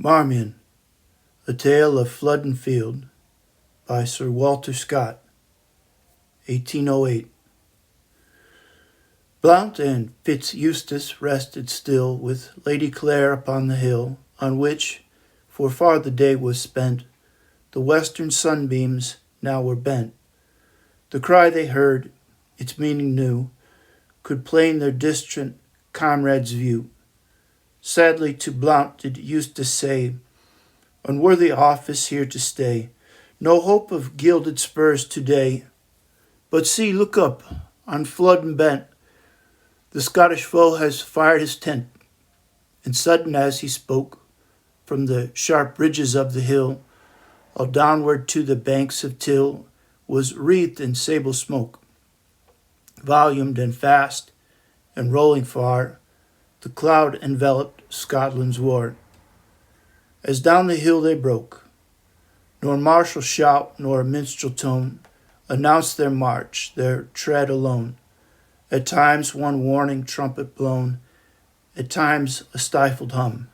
Marmion, A Tale of Flood and Field, by Sir Walter Scott, 1808. Blount and Fitz-Eustace rested still with Lady Clara upon the hill, on which, for far the day was spent, the western sunbeams now were bent. The cry they heard, its meaning knew, could plain their distant comrades view. Sadly to Blount did Eustace say, "Unworthy office here to stay, no hope of gilded spurs today. But see, look up, on Flodden bent, the Scottish foe has fired his tent." And sudden as he spoke, from the sharp ridges of the hill, all downward to the banks of Till, was wreathed in sable smoke. Volumed and fast, and rolling far, the cloud enveloped Scotland's war. As down the hill they broke, nor martial shout nor minstrel tone announced their march, their tread alone. At times one warning trumpet blown, at times a stifled hum,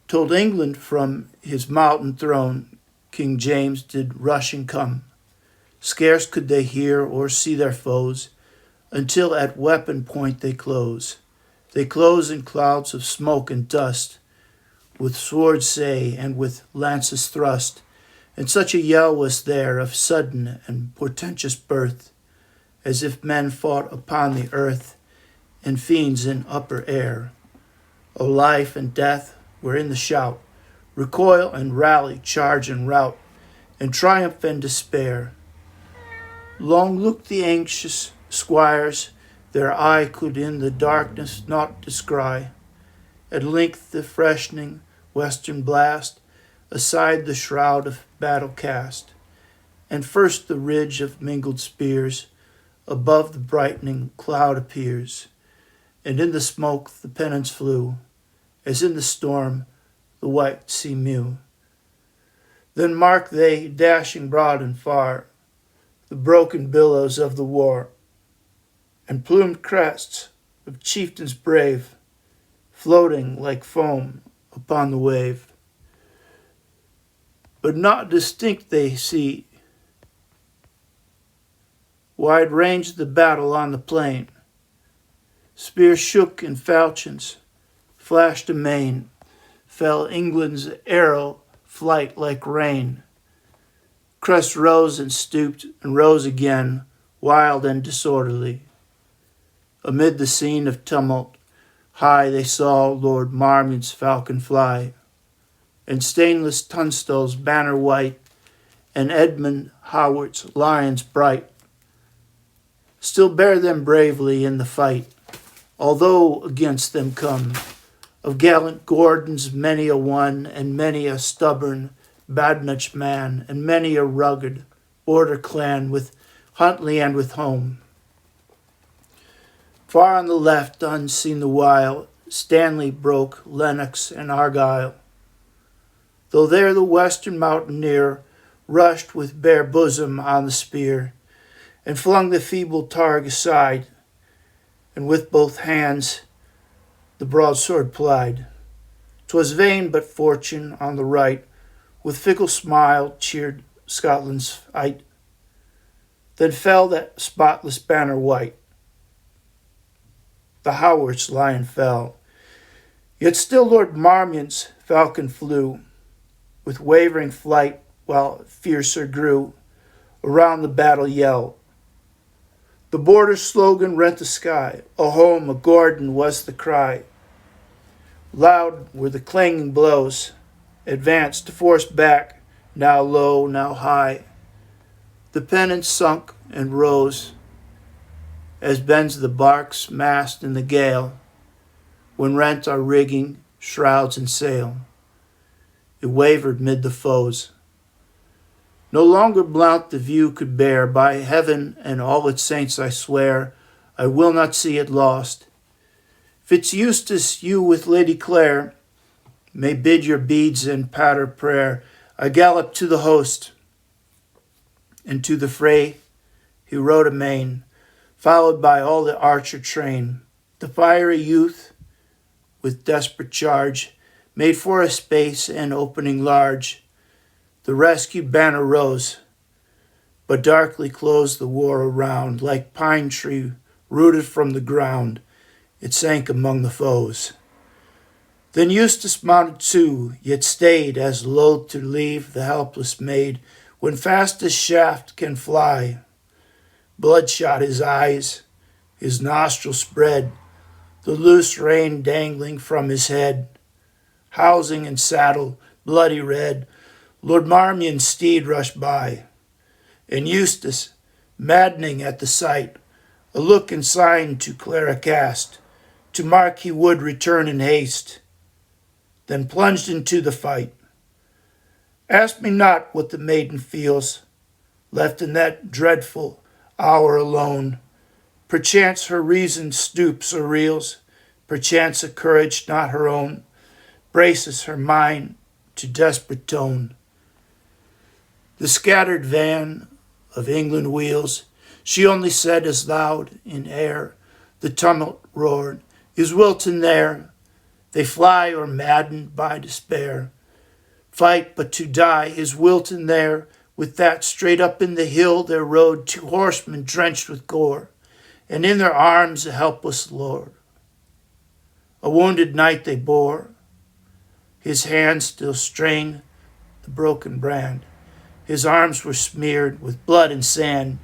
told England from his mountain throne King James did rushing come. Scarce could they hear or see their foes, until at weapon point they close. They close in clouds of smoke and dust, with swords say, and with lances thrust, and such a yell was there of sudden and portentous birth, as if men fought upon the earth, and fiends in upper air. O life and death were in the shout, recoil and rally, charge and rout, and triumph and despair. Long looked the anxious squires, their eye could in the darkness not descry. At length the freshening western blast aside the shroud of battle cast, and first the ridge of mingled spears above the brightening cloud appears, and in the smoke the pennons flew, as in the storm the white sea mew. Then mark they, dashing broad and far, the broken billows of the war, and plumed crests of chieftains brave, floating like foam upon the wave. But not distinct they see, wide ranged the battle on the plain. Spears shook and falchions flashed amain, fell England's arrow flight like rain. Crest rose and stooped and rose again, wild and disorderly. Amid the scene of tumult, high they saw Lord Marmion's falcon fly, and stainless Tunstall's banner white, and Edmund Howard's lions bright. Still bear them bravely in the fight, although against them come of gallant Gordon's many a one, and many a stubborn Badenoch man, and many a rugged border clan with Huntley and with Home. Far on the left, unseen the while, Stanley broke Lennox and Argyle, though there the western mountaineer rushed with bare bosom on the spear, and flung the feeble targe aside, and with both hands the broadsword plied. 'Twas vain, but fortune on the right with fickle smile cheered Scotland's fight. Then fell that spotless banner white, the Howard's lion fell. Yet still Lord Marmion's falcon flew, with wavering flight, while fiercer grew around the battle yell. The border slogan rent the sky, "A home, a Gordon," was the cry. Loud were the clanging blows, advanced to force back, now low, now high. The pennants sunk and rose, as bends the bark's mast in the gale, when rent our rigging, shrouds, and sail. It wavered mid the foes. No longer Blount the view could bear. By heaven and all its saints I swear, I will not see it lost. Fitz-Eustace, you with Lady Clare may bid your beads and patter prayer. I gallop to the host, and to the fray he rode amain, followed by all the archer train. The fiery youth, with desperate charge, made for a space and opening large. The rescue banner rose, but darkly closed the war around. Like pine tree rooted from the ground, it sank among the foes. Then Eustace mounted too, yet stayed, as loath to leave the helpless maid, when fast as shaft can fly. Bloodshot his eyes, his nostrils spread, the loose rein dangling from his head. Housing and saddle, bloody red, Lord Marmion's steed rushed by, and Eustace, maddening at the sight, a look and sign to Clara cast, to mark he would return in haste, then plunged into the fight. Ask me not what the maiden feels, left in that dreadful hour alone. Perchance her reason stoops or reels, perchance a courage not her own braces her mind to desperate tone. The scattered van of England wheels, she only said as loud in air the tumult roared, Is Wilton there? They fly or maddened by despair. Fight but to die, is Wilton there? With that straight up in the hill there rode 2 horsemen drenched with gore, and in their arms a helpless lord. A wounded knight they bore, his hands still strained the broken brand. His arms were smeared with blood and sand,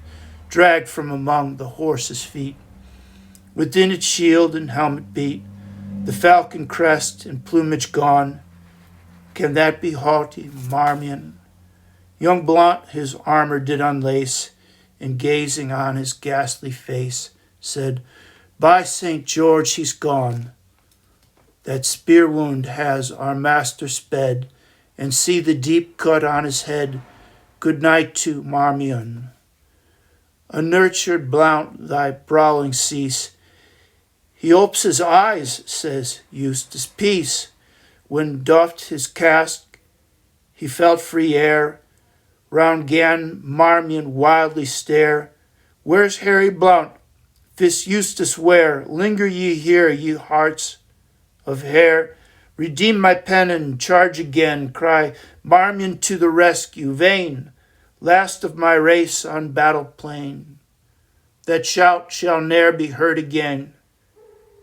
dragged from among the horse's feet. Within its shield and helmet beat the falcon crest and plumage gone. Can that be haughty Marmion? Young Blount his armor did unlace, and gazing on his ghastly face, said, By St. George, he's gone. That spear wound has our master sped, and see the deep cut on his head. Good night to Marmion. Unnurtured Blount, thy brawling cease. He opes his eyes, says Eustace, peace. When doffed his casque, he felt free air. Round gan Marmion wildly stare. Where's Harry Blount? Fitz Eustace where? Linger ye here, ye hearts of hair. Redeem my pen and charge again. Cry Marmion to the rescue. Vain, last of my race on battle plain. That shout shall ne'er be heard again.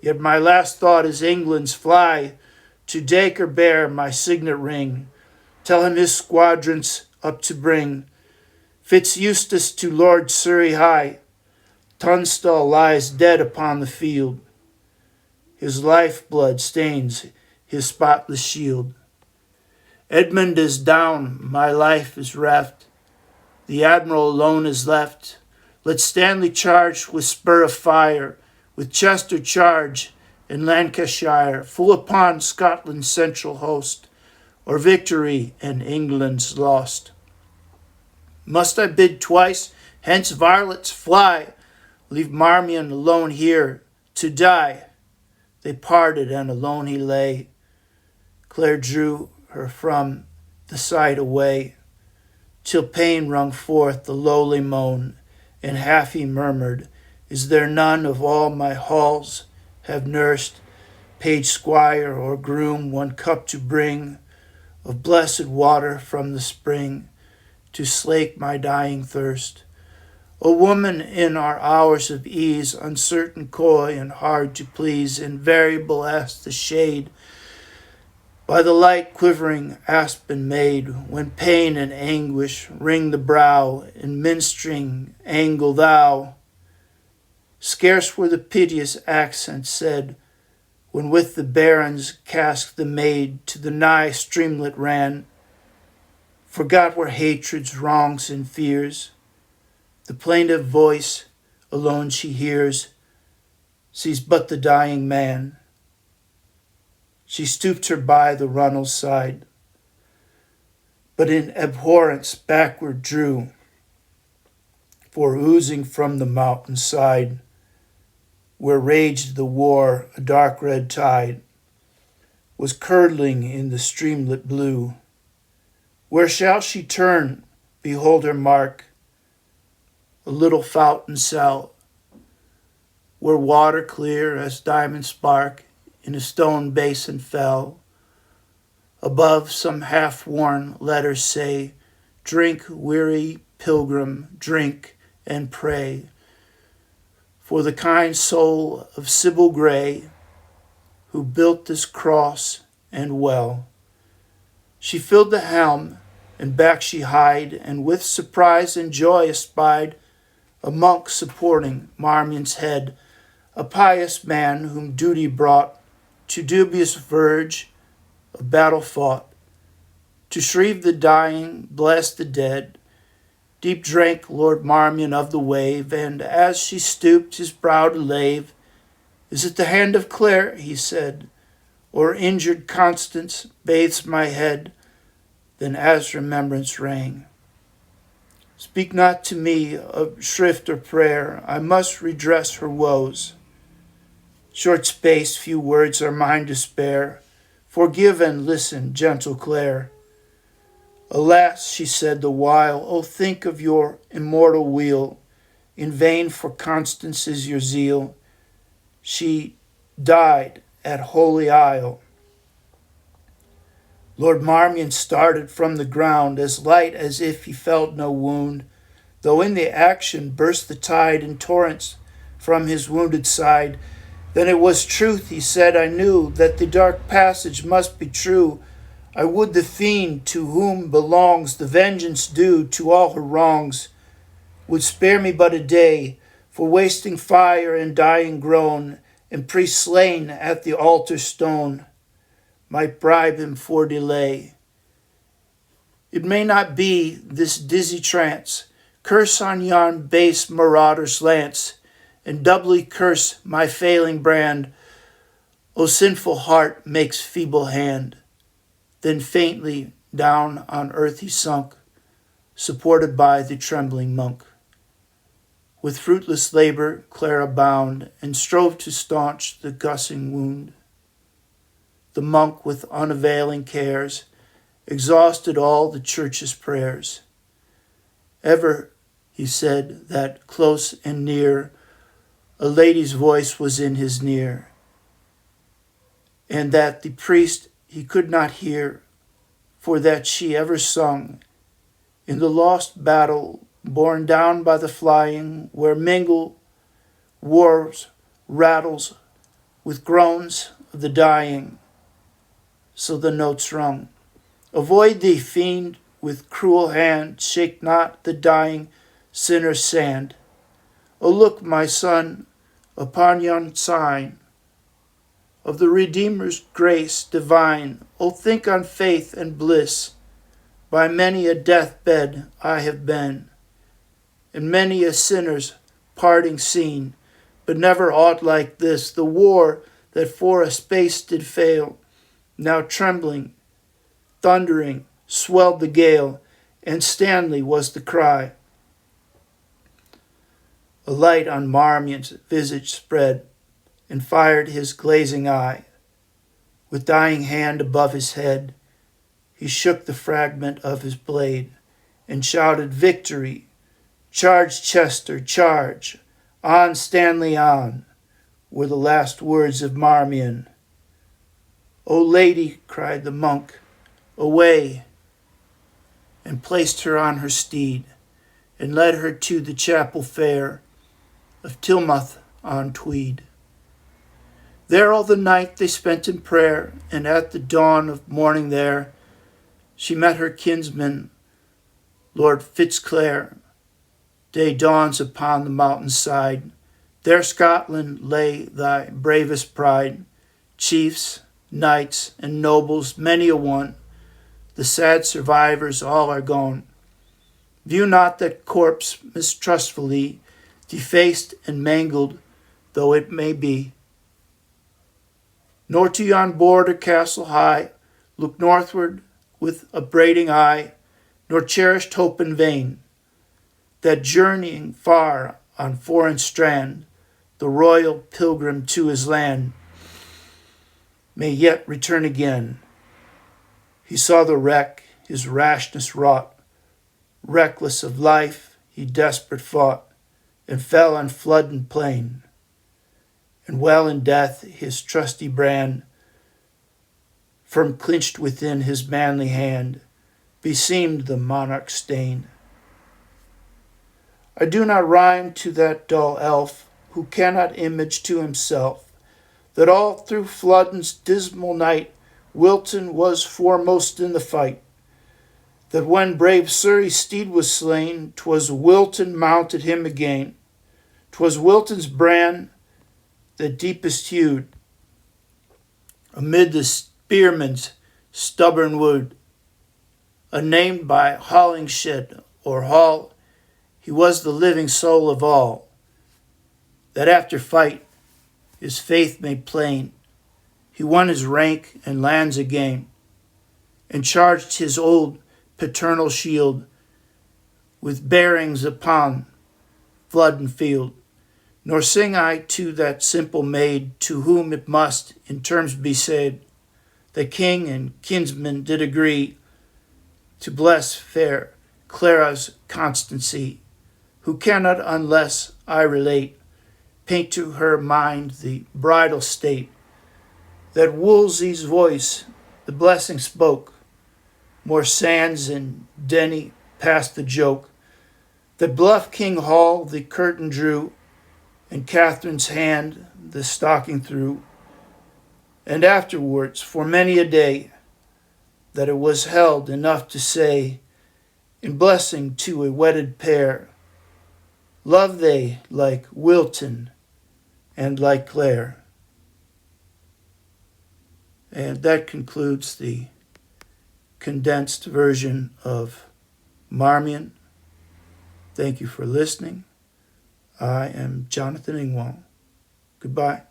Yet my last thought is England's. Fly to Dacre bear my signet ring. Tell him his squadrons up to bring. Fitz Eustace to Lord Surrey high. Tunstall lies dead upon the field. His lifeblood stains his spotless shield. Edmund is down, my life is reft. The admiral alone is left. Let Stanley charge with spur of fire, with Chester charge in Lancashire, full upon Scotland's central host, or victory and England's lost. Must I bid twice? Hence, varlets, fly! Leave Marmion alone here to die. They parted, and alone he lay. Clare drew her from the sight away, till pain wrung forth the lowly moan, and half he murmured, Is there none of all my halls have nursed, page, squire, or groom, one cup to bring of blessed water from the spring, to slake my dying thirst? O woman, in our hours of ease, uncertain, coy, and hard to please, invariable as the shade by the light quivering aspen made, when pain and anguish wring the brow, in minstering angle thou. Scarce were the piteous accents said, when with the baron's cask the maid to the nigh streamlet ran, forgot were hatred's wrongs and fears. The plaintive voice alone she hears, sees but the dying man. She stooped her by the runnel's side, but in abhorrence backward drew, for oozing from the mountain side, where raged the war, a dark red tide was curdling in the streamlet blue. Where shall she turn? Behold her mark, a little fountain cell, where water clear as diamond spark in a stone basin fell. Above some half-worn letters say, "Drink, weary pilgrim, drink and pray for the kind soul of Sybil Grey, who built this cross and well." She filled the helm, and back she hied, and with surprise and joy espied a monk supporting Marmion's head, a pious man whom duty brought to dubious verge of battle fought, to shrieve the dying, bless the dead. Deep drank Lord Marmion of the wave, and as she stooped his brow to lave, "Is it the hand of Clara," he said, "or injured Constance bathes my head?" Then as remembrance rang, "Speak not to me of shrift or prayer, I must redress her woes. Short space, few words are mine to spare. Forgive and listen, gentle Clare." "Alas," she said the while, "oh think of your immortal weal. In vain for Constance is your zeal. She died at Holy Isle." Lord Marmion started from the ground, as light as if he felt no wound, though in the action burst the tide in torrents from his wounded side. "Then it was truth," he said, "I knew that the dark passage must be true. I would the fiend to whom belongs the vengeance due to all her wrongs would spare me but a day, for wasting fire and dying groan, and priest slain at the altar stone might bribe him for delay. It may not be this dizzy trance. Curse on yon base marauder's lance, and doubly curse my failing brand. O sinful heart makes feeble hand." Then faintly down on earth he sunk, supported by the trembling monk. With fruitless labor Clara bound, and strove to staunch the gushing wound. The monk with unavailing cares exhausted all the church's prayers. Ever, he said, that close and near a lady's voice was in his ear, and that the priest he could not hear, for that she ever sung in the lost battle borne down by the flying, where mingle war's rattles with groans of the dying. So the notes rung, "Avoid thee, fiend, with cruel hand, shake not the dying sinner's sand. O look, my son, upon yon sign of the Redeemer's grace divine. O think on faith and bliss. By many a deathbed I have been, and many a sinner's parting seen, but never aught like this. The war that for a space did fail, now trembling, thundering, swelled the gale, and Stanley was the cry." A light on Marmion's visage spread, and fired his glazing eye. With dying hand above his head, he shook the fragment of his blade, and shouted, "Victory! Charge, Chester, charge! On, Stanley, on!" were the last words of Marmion. "O lady," cried the monk, "away!" and placed her on her steed, and led her to the chapel fair of Tilmouth on Tweed. There all the night they spent in prayer, and at the dawn of morning there she met her kinsman, Lord Fitzclare. Day dawns upon the mountain side. There, Scotland, lay thy bravest pride, chiefs, knights, and nobles, many a one. The sad survivors all are gone. View not that corpse mistrustfully, defaced and mangled though it may be. Nor to yon border castle high look northward with upbraiding eye, nor cherished hope in vain, that journeying far on foreign strand, the royal pilgrim to his land may yet return again. He saw the wreck his rashness wrought. Reckless of life, he desperate fought, and fell on flood and plain. And well in death his trusty brand firm clinched within his manly hand, beseemed the monarch's stain. I do not rhyme to that dull elf who cannot image to himself that all through Flodden's dismal night Wilton was foremost in the fight, that when brave Surrey's steed was slain 'twas Wilton mounted him again, 'twas Wilton's brand that deepest hued amid the spearman's stubborn wood, unnamed by Hollingshed or Hall, he was the living soul of all, that after fight his faith made plain, he won his rank and lands again, and charged his old paternal shield with bearings upon Flodden field. Nor sing I to that simple maid, to whom it must in terms be said, that king and kinsmen did agree to bless fair Clara's constancy, who cannot, unless I relate, paint to her mind the bridal state, that Wolsey's voice the blessing spoke, more sands and Denny past the joke, that bluff King Hall the curtain drew, and Catherine's hand the stocking threw, and afterwards for many a day, that it was held enough to say, in blessing to a wedded pair, love they like Wilton and like Clare. And that concludes the condensed version of Marmion. Thank you for listening. I am Jonathan Ingwall. Goodbye.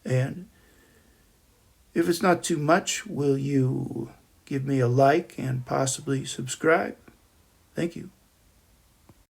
And if it's not too much, will you give me a like and possibly subscribe? Thank you.